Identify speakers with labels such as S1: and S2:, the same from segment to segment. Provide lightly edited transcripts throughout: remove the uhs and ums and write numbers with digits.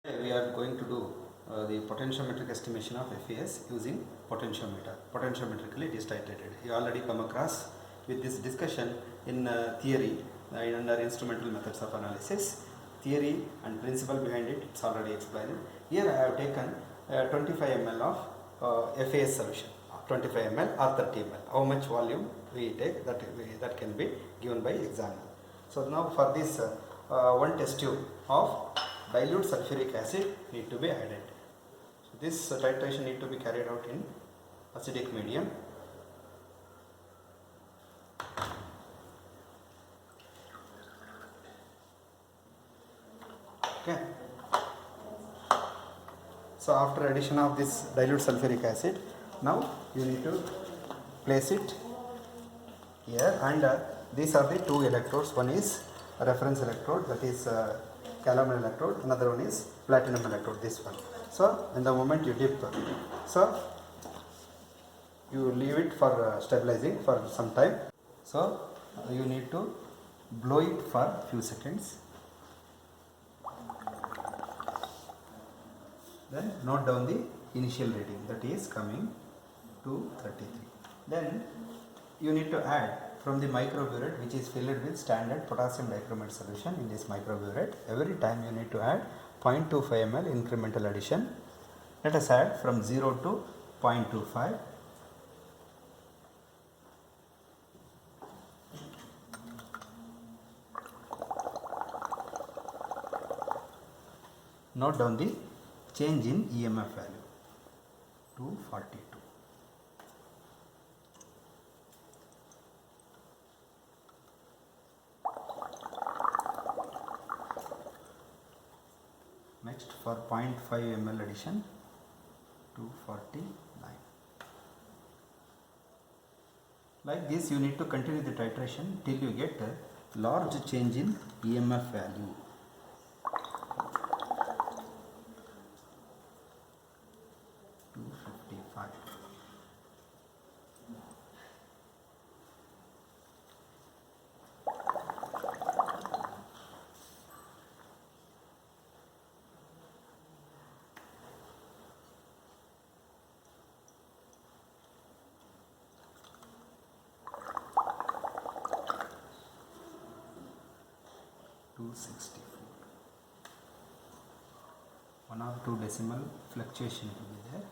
S1: We are going to do the potentiometric estimation of FES using potentiometer. Potentiometrically it is titrated. You already come across with this discussion in theory under instrumental methods of analysis. Theory and principle behind it, it's already explained. Here I have taken 25 ml of FES solution, 25 ml or 30 ml. How much volume we take, that can be given by examiner. So now for this one test tube of dilute sulfuric acid need to be added. So this titration need to be carried out in acidic medium. Okay. So after addition of this dilute sulfuric acid, now you need to place it here, and these are the two electrodes. One is a reference electrode, that is calomel electrode, another one is platinum electrode, this one. So in the moment you dip, so you leave it for stabilizing for some time. So you need to blow it for few seconds. Then note down the initial reading, that is coming to 33. Then you need to add from the microburette, which is filled with standard potassium dichromate solution in this microburette. Every time you need to add 0.25 ml incremental addition. Let us add from 0 to 0.25. Note down the change in EMF value, 242. Next for 0.5 ml addition, 249. Like this you need to continue the titration till you get a large change in EMF value. One or two decimal fluctuation will be there.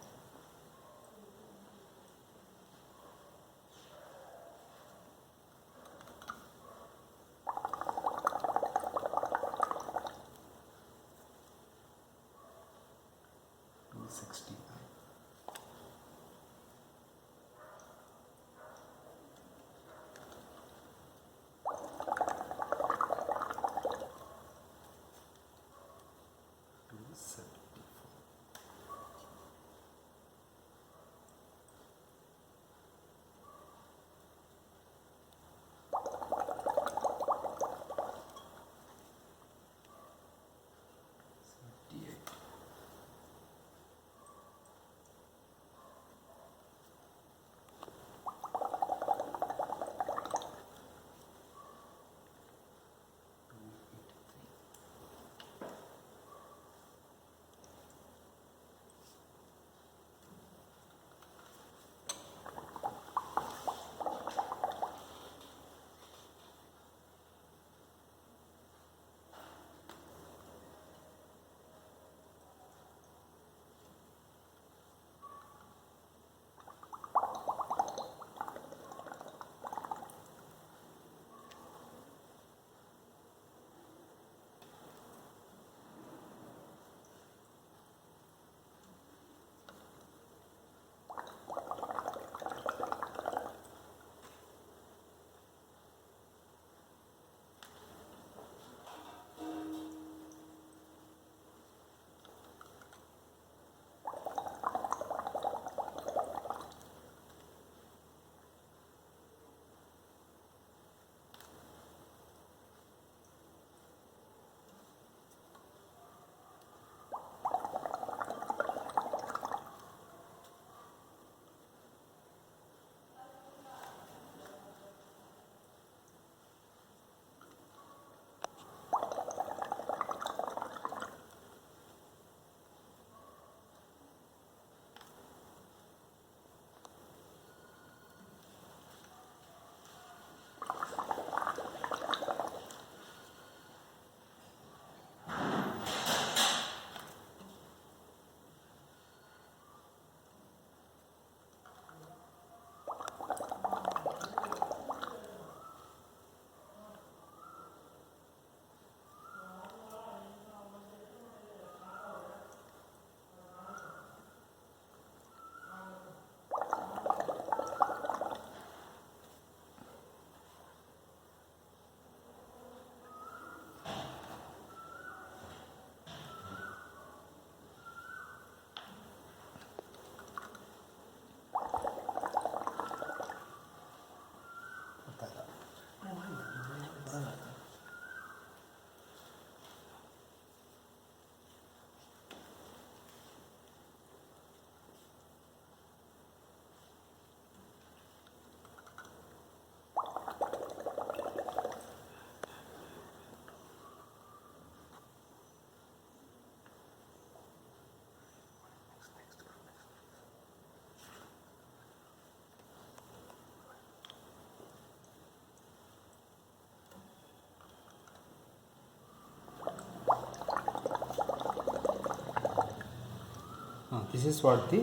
S1: This is what the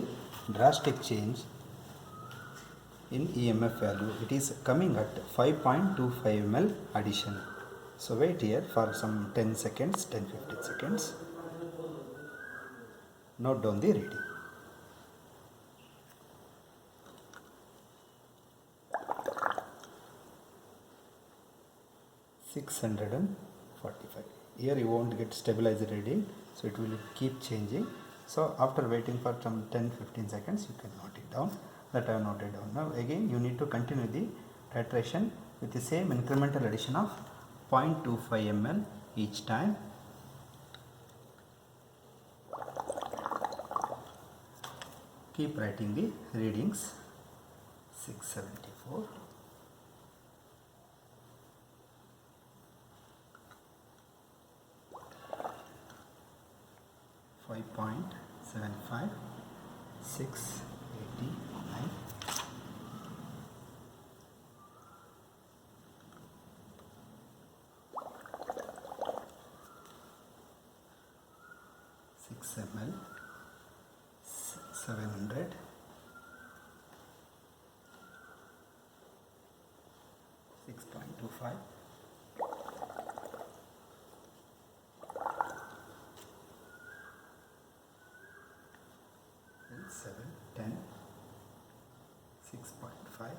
S1: drastic change in EMF value. It is coming at 5.25 ml addition. So wait here for some 10 seconds, 10-15 seconds. Note down the reading. $645. Here you won't get stabilized reading, so it will keep changing. So after waiting for some 10-15 seconds, you can note it down. That I have noted down. Now again you need to continue the titration with the same incremental addition of 0.25 ml each time. Keep writing the readings. 674, 5.75, 689, 6 ml, 700, 6.25, 7, 10, 6.5,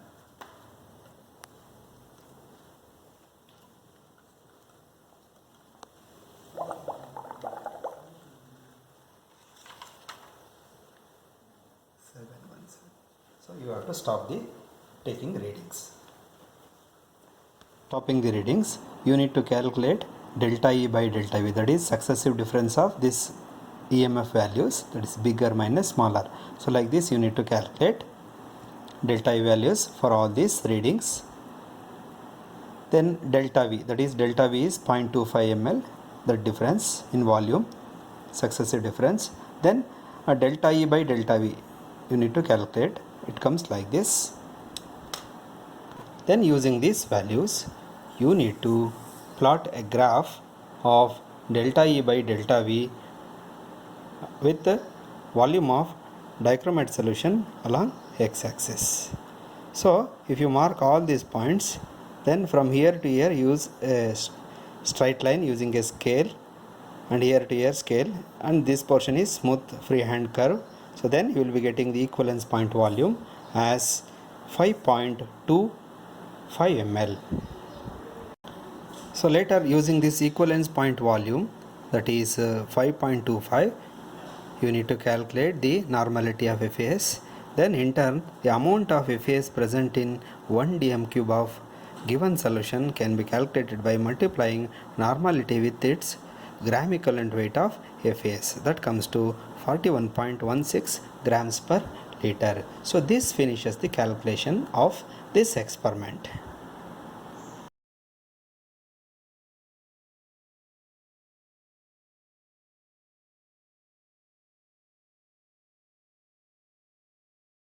S1: 717. So you have to stop the taking readings. Stopping the readings, you need to calculate delta E by delta V, that is successive difference of this EMF values, that is bigger minus smaller. So like this you need to calculate delta E values for all these readings. Then delta V, that is delta V is 0.25 ml, the difference in volume, successive difference. Then delta E by delta V you need to calculate. It comes like this. Then using these values you need to plot a graph of delta E by delta V with the volume of dichromate solution along x-axis. So if you mark all these points, then from here to here use a straight line using a scale, and here to here scale, and this portion is smooth freehand curve. So then you will be getting the equivalence point volume as 5.25 ml. So later using this equivalence point volume, that is 5.25, you need to calculate the normality of FAS. Then in turn the amount of FAS present in 1 dm cube of given solution can be calculated by multiplying normality with its gram equivalent weight of FAS. That comes to 41.16 grams per liter. So this finishes the calculation of this experiment.